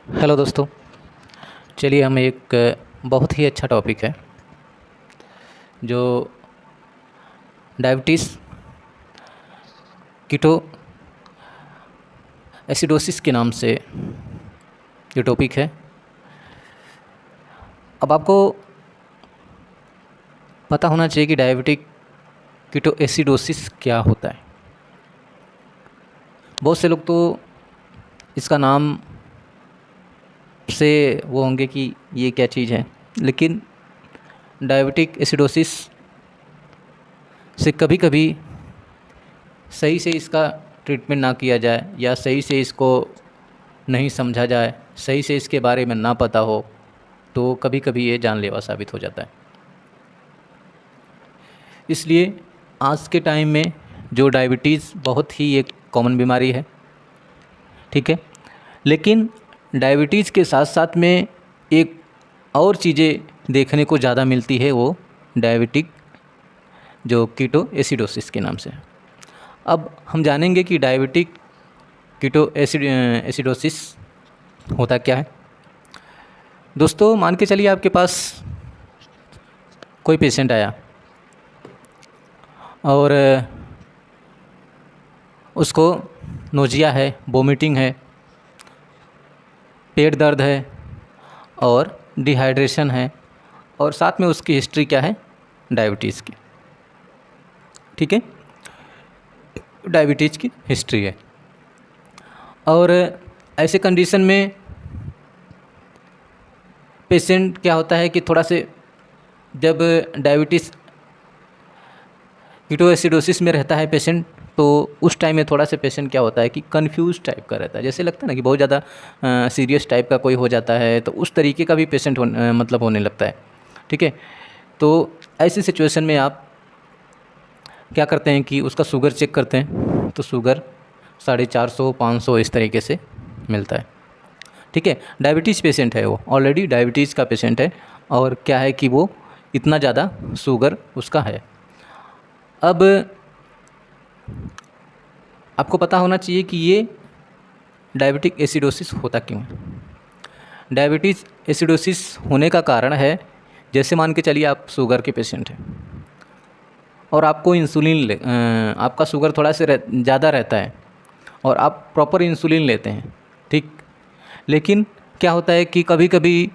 Hello दोस्तों। चलिए हम एक बहुत ही अच्छा टॉपिक है जो डायबिटीज़ कीटो एसिडोसिस के नाम से ये टॉपिक है। अब आपको पता होना चाहिए कि डायबिटिक कीटो एसिडोसिस क्या होता है। बहुत से लोग तो इसका नाम से वो होंगे कि ये क्या चीज़ है, लेकिन डायबिटिक एसिडोसिस से कभी कभी सही से इसका ट्रीटमेंट ना किया जाए या सही से इसको नहीं समझा जाए, सही से इसके बारे में ना पता हो, तो कभी कभी ये जानलेवा साबित हो जाता है। इसलिए आज के टाइम में जो डायबिटीज़ बहुत ही एक कॉमन बीमारी है, ठीक है, लेकिन डायबिटीज़ के साथ साथ में एक और चीज़ें देखने को ज़्यादा मिलती है, वो डायबिटिक जो कीटो एसिडोसिस के नाम से। अब हम जानेंगे कि डायबिटिक कीटो एसिडोसिस होता क्या है। दोस्तों, मान के चलिए आपके पास कोई पेशेंट आया और उसको नोजिया है, वोमिटिंग है, पेट दर्द है और डिहाइड्रेशन है, और साथ में उसकी हिस्ट्री क्या है, डायबिटीज़ की। ठीक है, डायबिटीज़ की हिस्ट्री है। और ऐसे कंडीशन में पेशेंट क्या होता है कि थोड़ा से जब डायबिटीज़ कीटोएसिडोसिस में रहता है पेशेंट, तो उस टाइम में थोड़ा सा पेशेंट क्या होता है कि कंफ्यूज टाइप का रहता है। जैसे लगता है ना कि बहुत ज़्यादा सीरियस टाइप का कोई हो जाता है, तो उस तरीके का भी पेशेंट मतलब होने लगता है। ठीक है, तो ऐसी सिचुएशन में आप क्या करते हैं कि उसका शुगर चेक करते हैं, तो शुगर 450 500 इस तरीके से मिलता है। ठीक है, डायबिटीज़ पेशेंट है, वो ऑलरेडी डायबिटीज़ का पेशेंट है, और क्या है कि वो इतना ज़्यादा शुगर उसका है। अब आपको पता होना चाहिए कि ये डायबिटिक एसिडोसिस होता क्यों है। डायबिटीज़ एसिडोसिस होने का कारण है, जैसे मान के चलिए आप शुगर के पेशेंट हैं और आपको आपका शुगर थोड़ा से ज़्यादा रहता है और आप प्रॉपर इंसुलिन लेते हैं, ठीक, लेकिन क्या होता है कि कभी कभी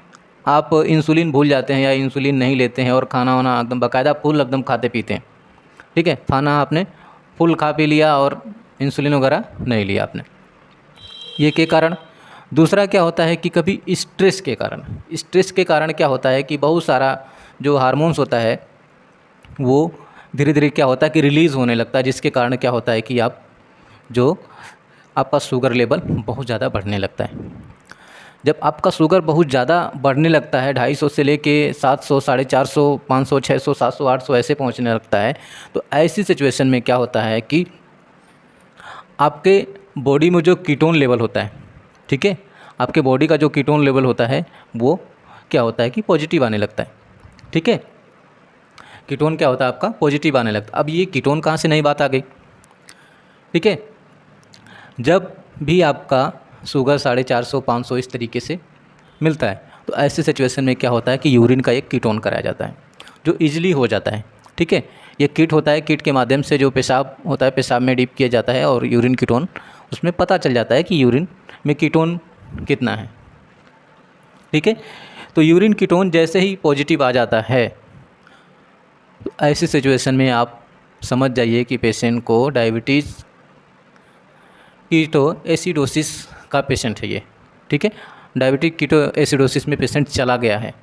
आप इंसुलिन भूल जाते हैं या इंसुलिन नहीं लेते हैं और खाना वाना एकदम बाकायदा फुल एकदम खाते पीते हैं। ठीक है, खाना आपने फुल खा पी लिया और इंसुलिन वगैरह नहीं लिया आपने, ये के कारण। दूसरा क्या होता है कि कभी स्ट्रेस के कारण क्या होता है कि बहुत सारा जो हार्मोन्स होता है वो धीरे धीरे क्या होता है कि रिलीज़ होने लगता है, जिसके कारण क्या होता है कि आपका शुगर लेवल बहुत ज़्यादा बढ़ने लगता है। जब आपका शुगर बहुत ज़्यादा बढ़ने लगता है, 250 से लेके 700 450 500 600 700 800 ऐसे पहुंचने लगता है, तो ऐसी सिचुएशन में क्या होता है कि आपके बॉडी में जो कीटोन लेवल होता है, ठीक है, आपके बॉडी का जो कीटोन लेवल होता है वो क्या होता है कि पॉजिटिव आने लगता है। ठीक है, कीटोन क्या होता है आपका पॉजिटिव आने लगता है। अब ये कीटोन कहाँ से नई बात आ गई। ठीक है, जब भी आपका शुगर 450 500 इस तरीके से मिलता है, तो ऐसे सिचुएशन में क्या होता है कि यूरिन का एक कीटोन कराया जाता है जो ईजिली हो जाता है। ठीक है, ये किट होता है, किट के माध्यम से जो पेशाब होता है, पेशाब में डिप किया जाता है और यूरिन कीटोन उसमें पता चल जाता है कि यूरिन में कीटोन कितना है। ठीक है, तो यूरिन कीटोन जैसे ही पॉजिटिव आ जाता है, तो ऐसी सिचुएशन में आप समझ जाइए कि पेशेंट को डायबिटीज़ कीटो एसिडोसिस का पेशेंट है ये। ठीक है, डायबिटिक कीटो एसिडोसिस में पेशेंट चला गया है।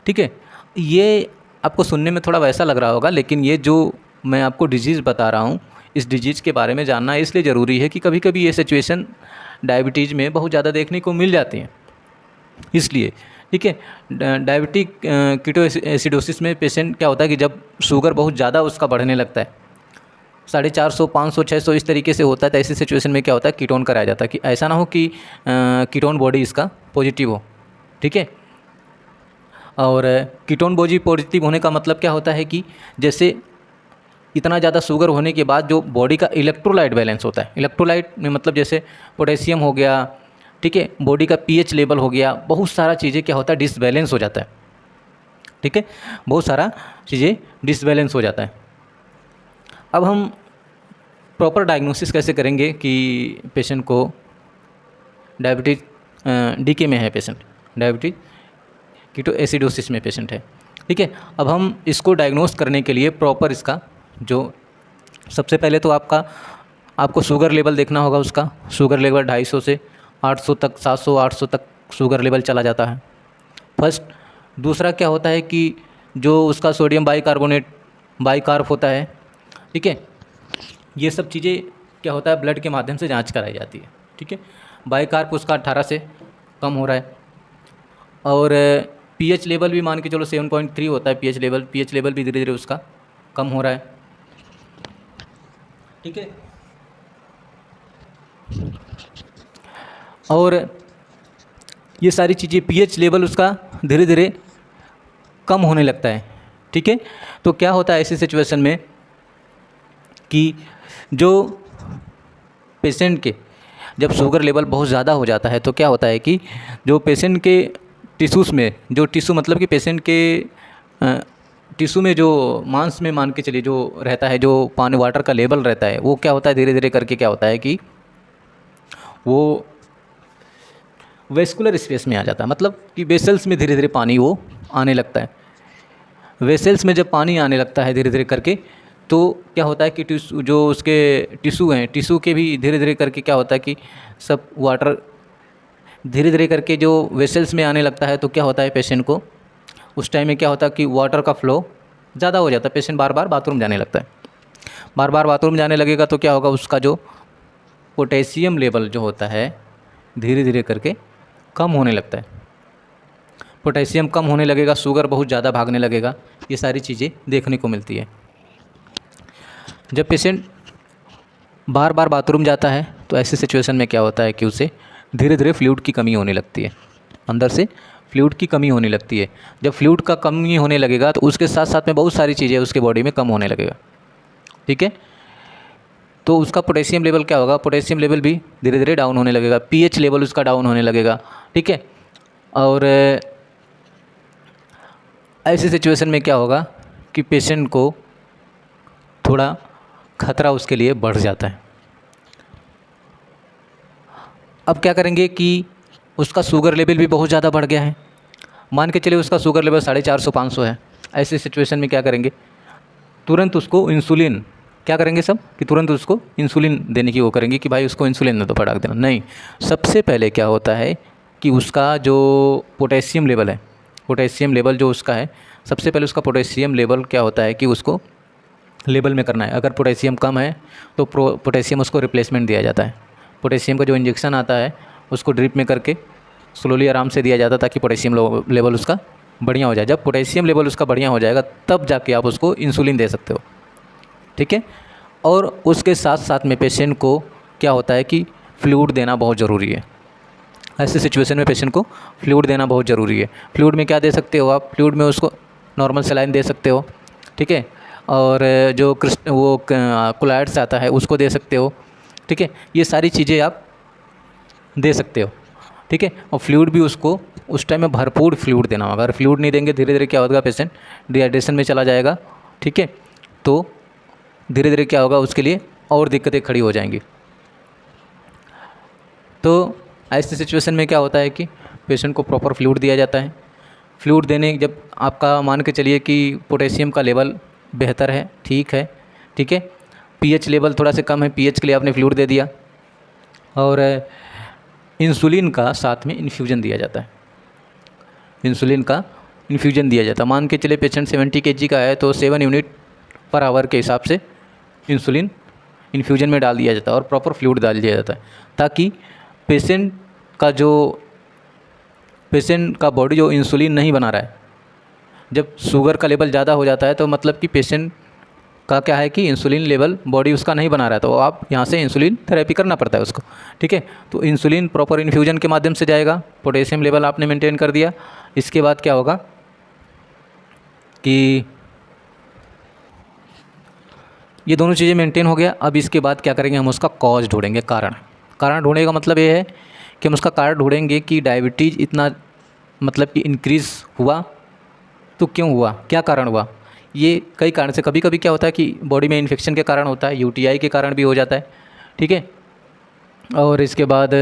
ठीक है, ये आपको सुनने में थोड़ा वैसा लग रहा होगा, लेकिन ये जो मैं आपको डिजीज़ बता रहा हूँ, इस डिजीज़ के बारे में जानना इसलिए ज़रूरी है कि कभी कभी ये सिचुएशन डायबिटीज़ में बहुत ज़्यादा देखने को मिल जाती हैं, इसलिए। ठीक है, डायबिटिक कीटो एसिडोसिस में पेशेंट क्या होता है कि जब शुगर बहुत ज़्यादा उसका बढ़ने लगता है, 450 500 600 इस तरीके से होता है, तो ऐसी सिचुएशन में क्या होता है कीटोन कराया जाता है कि ऐसा ना हो कि कीटोन बॉडी इसका पॉजिटिव हो। ठीक है, और कीटोन बॉडी पॉजिटिव होने का मतलब क्या होता है कि जैसे इतना ज़्यादा शुगर होने के बाद जो बॉडी का इलेक्ट्रोलाइट बैलेंस होता है, इलेक्ट्रोलाइट में मतलब जैसे पोटेशियम हो गया, ठीक है, बॉडी का पीएच लेवल हो गया, बहुत सारा चीज़ें क्या होता है डिसबैलेंस हो जाता है। ठीक है, बहुत सारा चीज़ें डिसबैलेंस हो जाता है। अब हम प्रॉपर डायग्नोसिस कैसे करेंगे कि पेशेंट को डायबिटीज डीके में है, पेशेंट डायबिटीज कीटो एसिडोसिस में पेशेंट है। ठीक है, अब हम इसको डायग्नोस करने के लिए प्रॉपर इसका जो सबसे पहले तो आपको शुगर लेवल देखना होगा। उसका शुगर लेवल 250 से 800 तक, 700 800 तक शुगर लेवल चला जाता है फर्स्ट। दूसरा क्या होता है कि जो उसका सोडियम बाइकार्बोनेट बाइकार्ब होता है, ठीक है, ये सब चीज़ें क्या होता है ब्लड के माध्यम से जांच कराई जाती है। ठीक है, बाइकार्ब उसका 18 से कम हो रहा है, और पीएच लेवल भी मान के चलो 7.3 होता है पीएच लेवल भी धीरे धीरे उसका कम हो रहा है। ठीक है, और ये सारी चीज़ें पीएच लेवल उसका धीरे धीरे कम होने लगता है। ठीक है, तो क्या होता है ऐसी सिचुएशन में कि जो पेशेंट के जब शुगर लेवल बहुत ज़्यादा हो जाता है तो क्या होता है कि जो पेशेंट के टिश्यूज़ में, जो टिश्यू मतलब कि पेशेंट के टिश्यू में जो मांस में मान के चलिए जो रहता है, जो पानी वाटर का लेवल रहता है, वो क्या होता है धीरे धीरे करके क्या होता है कि वो वेस्कुलर स्पेस में आ जाता है, मतलब कि वेसल्स में धीरे धीरे पानी वो आने लगता है। वेसल्स में जब पानी आने लगता है धीरे धीरे करके, तो क्या होता है कि टिश्यू जो उसके टिश्यू हैं, टिश्यू के भी धीरे धीरे करके क्या होता है कि सब वाटर धीरे धीरे करके जो वेसल्स में आने लगता है, तो क्या होता है पेशेंट को उस टाइम में क्या होता है कि वाटर का फ्लो ज़्यादा हो जाता है, पेशेंट बार बार बाथरूम जाने लगता है। बार बार बाथरूम जाने लगेगा तो क्या होगा, उसका जो पोटेशियम लेवल जो होता है धीरे धीरे करके कम होने लगता है। पोटेशियम कम होने लगेगा, शुगर बहुत ज़्यादा भागने लगेगा, ये सारी चीज़ें देखने को मिलती है। जब पेशेंट बार बार बाथरूम जाता है तो ऐसी सिचुएशन में क्या होता है कि उसे धीरे धीरे फ्लूइड की कमी होने लगती है, अंदर से फ्लूइड की कमी होने लगती है। जब फ्लूइड का कमी होने लगेगा तो उसके साथ साथ में बहुत सारी चीज़ें उसके बॉडी में कम होने लगेगा। ठीक है, तो उसका पोटेशियम लेवल क्या होगा, पोटेशियम लेवल भी धीरे धीरे डाउन होने लगेगा, पीएच लेवल उसका डाउन होने लगेगा। ठीक है, और ऐसी सिचुएशन में क्या होगा कि पेशेंट को थोड़ा खतरा उसके लिए बढ़ जाता है। अब क्या करेंगे कि उसका शुगर लेवल भी बहुत ज़्यादा बढ़ गया है, मान के चलिए उसका शुगर लेवल 450 500 है। ऐसी सिचुएशन में क्या करेंगे, तुरंत उसको इंसुलिन क्या करेंगे सब कि तुरंत उसको इंसुलिन देने की वो करेंगे कि भाई उसको इंसुलिन दे दो, पटाक देना नहीं। सबसे पहले क्या होता है कि उसका जो पोटेशियम लेवल है, पोटेशियम लेवल जो उसका है, सबसे पहले उसका पोटेशियम लेवल क्या होता है कि उसको लेवल में करना है। अगर पोटेशियम कम है तो पोटेशियम उसको रिप्लेसमेंट दिया जाता है। पोटेशियम का जो इंजेक्शन आता है उसको ड्रिप में करके स्लोली आराम से दिया जाता है ताकि पोटेशियम लेवल उसका बढ़िया हो जाए। जब पोटेशियम लेवल उसका बढ़िया हो जाएगा तब जाके आप उसको इंसुलिन दे सकते हो। ठीक है, और उसके साथ साथ में पेशेंट को क्या होता है कि फ्लूइड देना बहुत ज़रूरी है। ऐसे सिचुएशन में पेशेंट को फ्लूइड देना बहुत ज़रूरी है। फ्लूइड में क्या दे सकते हो आप, फ्लूइड में उसको नॉर्मल सलाइन दे सकते हो। ठीक है, और जो कोलाइड्स आता है उसको दे सकते हो। ठीक है, ये सारी चीज़ें आप दे सकते हो। ठीक है, और फ्लूइड भी उसको उस टाइम में भरपूर फ्लूइड देना होगा। अगर फ्लूइड नहीं देंगे धीरे धीरे क्या होगा, पेशेंट डिहाइड्रेशन में चला जाएगा। ठीक है, तो धीरे धीरे क्या होगा उसके लिए और दिक्कतें खड़ी हो जाएंगी। तो ऐसी सिचुएशन में क्या होता है कि पेशेंट को प्रॉपर फ्लूइड दिया जाता है। फ्लूइड देने जब आपका मान के चलिए कि पोटेशियम का लेवल बेहतर है, ठीक है, ठीक है, पीएच लेवल थोड़ा सा कम है, पीएच के लिए आपने फ्लूइड दे दिया, और इंसुलिन का साथ में इन्फ्यूजन दिया जाता है। इंसुलिन का इन्फ्यूजन दिया जाता है। मान के चले पेशेंट 70 kg का है तो 7 यूनिट पर आवर के हिसाब से इंसुलिन इन्फ्यूजन में डाल दिया जाता है और प्रॉपर फ्लूइड डाल दिया जाता है, ताकि पेशेंट का बॉडी जो इंसुलिन नहीं बना रहा है, जब शुगर का लेवल ज़्यादा हो जाता है तो मतलब कि पेशेंट का क्या है कि इंसुलिन लेवल बॉडी उसका नहीं बना रहा है, तो आप यहाँ से इंसुलिन थेरेपी करना पड़ता है उसको। ठीक है, तो इंसुलिन प्रॉपर इन्फ्यूजन के माध्यम से जाएगा। पोटेशियम लेवल आपने मेंटेन कर दिया। इसके बाद क्या होगा कि ये दोनों चीज़ें मेंटेन हो गया। अब इसके बाद क्या करेंगे, हम उसका कॉज ढूंढेंगे, कारण ढूंढने का मतलब ये है कि हम उसका कारण ढूंढेंगे कि डायबिटीज़ इतना मतलब कि इंक्रीज़ हुआ तो क्यों हुआ, क्या कारण हुआ। ये कई कारण से, कभी कभी क्या होता है कि बॉडी में इन्फेक्शन के कारण होता है, यूटीआई के कारण भी हो जाता है, ठीक है। और इसके बाद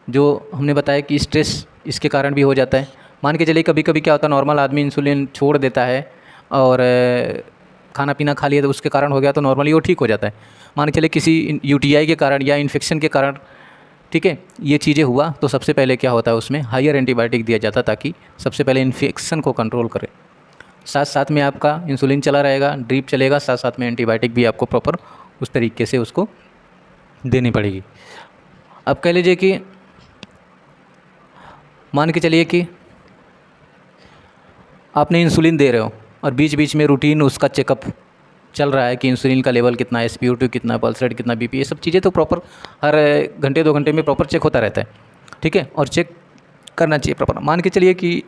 जो हमने बताया कि स्ट्रेस इसके कारण भी हो जाता है। मान के चलिए कभी कभी क्या होता है, नॉर्मल आदमी इंसुलिन छोड़ देता है और खाना पीना खा लिया तो उसके कारण हो गया, तो नॉर्मली वो ठीक हो जाता है। मान के चलिए किसी यूटीआई के कारण या इन्फेक्शन के कारण, ठीक है, ये चीज़ें हुआ, तो सबसे पहले क्या होता है उसमें हायर एंटीबायोटिक दिया जाता है ताकि सबसे पहले इन्फेक्शन को कंट्रोल करे। साथ साथ में आपका इंसुलिन चला रहेगा, ड्रिप चलेगा, साथ साथ में एंटीबायोटिक भी आपको प्रॉपर उस तरीके से उसको देनी पड़ेगी। अब कह लीजिए कि मान के चलिए कि आपने इंसुलिन दे रहे हो और बीच बीच में रूटीन उसका चेकअप चल रहा है कि इंसुलिन का लेवल कितना है, SpO2 कितना है, पल्स रेट कितना, BP, ये सब चीज़ें तो प्रॉपर हर घंटे 2 घंटे में प्रॉपर चेक होता रहता है, ठीक है, और चेक करना चाहिए प्रॉपर। मान के चलिए कि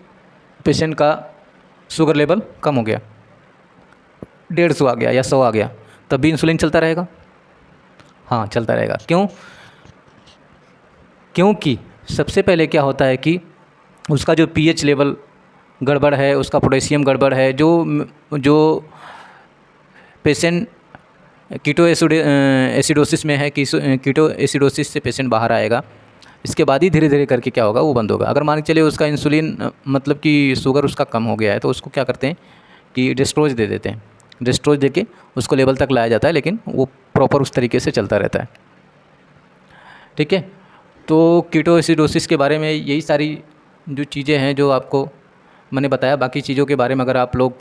पेशेंट का शुगर लेवल कम हो गया, 150 आ गया या 100 आ गया, तब भी इंसुलिन चलता रहेगा? हाँ, चलता रहेगा। क्यों? क्योंकि सबसे पहले क्या होता है कि उसका जो pH लेवल गड़बड़ है, उसका पोटेशियम गड़बड़ है, जो पेशेंट कीटो एसिडोसिस में है, कीटो एसिडोसिस से पेशेंट बाहर आएगा, इसके बाद ही धीरे धीरे करके क्या होगा, वो बंद होगा। अगर मान के चलिए उसका इंसुलिन मतलब कि शुगर उसका कम हो गया है, तो उसको क्या करते हैं कि डेस्ट्रोज दे देते हैं, डेस्ट्रोज दे के उसको लेवल तक लाया जाता है, लेकिन वो प्रॉपर उस तरीके से चलता रहता है, ठीक है। तो कीटो एसिडोसिस के बारे में यही सारी जो चीज़ें हैं जो आपको मैंने बताया। बाकी चीज़ों के बारे में अगर आप लोग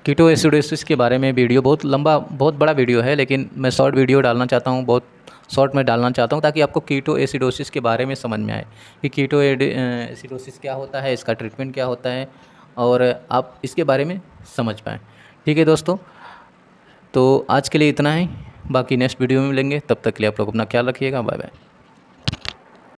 कीटो एसिडोसिस के बारे में वीडियो बहुत लंबा, बहुत बड़ा वीडियो है, लेकिन मैं शॉर्ट वीडियो डालना चाहता हूँ, बहुत शॉर्ट में डालना चाहता हूँ ताकि आपको कीटो एसिडोसिस के बारे में समझ में आए कि कीटो एसिडोसिस क्या होता है, इसका ट्रीटमेंट क्या होता है, और आप इसके बारे में समझ पाएँ। ठीक है दोस्तों, तो आज के लिए इतना ही, बाकी नेक्स्ट वीडियो में मिलेंगे, तब तक के लिए आप लोग अपना ख्याल रखिएगा। Bye bye.